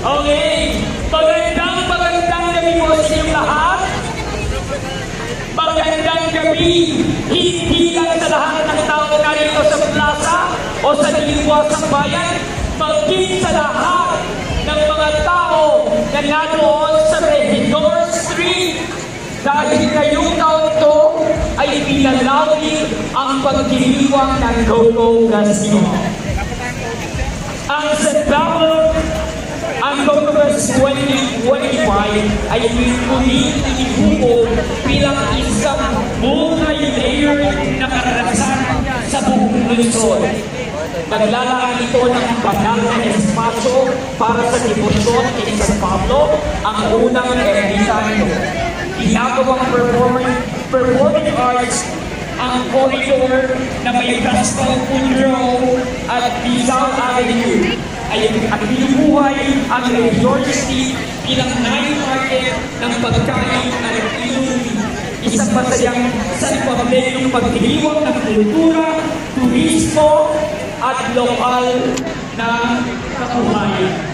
Okay, magandang gabi po sa inyong lahat. Magandang gabi, hindi lang sa lahat ng tao narito sa plaza o sa diwa ng bayan, maging sa lahat ng mga tao na naroon sa Regidor Street. Dahil ngayong taon to ay pinalawig ang pagdiriwang ng Go-Go Casino. Ang September, ang Go-Go 2025 ay muling inibuo bilang isang multi-layer na karanasan sa buong Luzon. Naglalaan ito ng banal na espasyo para sa debosyon kay San Pablo, ang unang ermita nito. Ginagawang performing arts ang corridor na may Gaspar Pundro at Rizal Avenue ay binubuhay ang Regidor Street bilang night market ng pagkain at inuwi. Isang masayang sanpablayong pagdiriwang ng kultura, turismo at lokal na kabuhayan.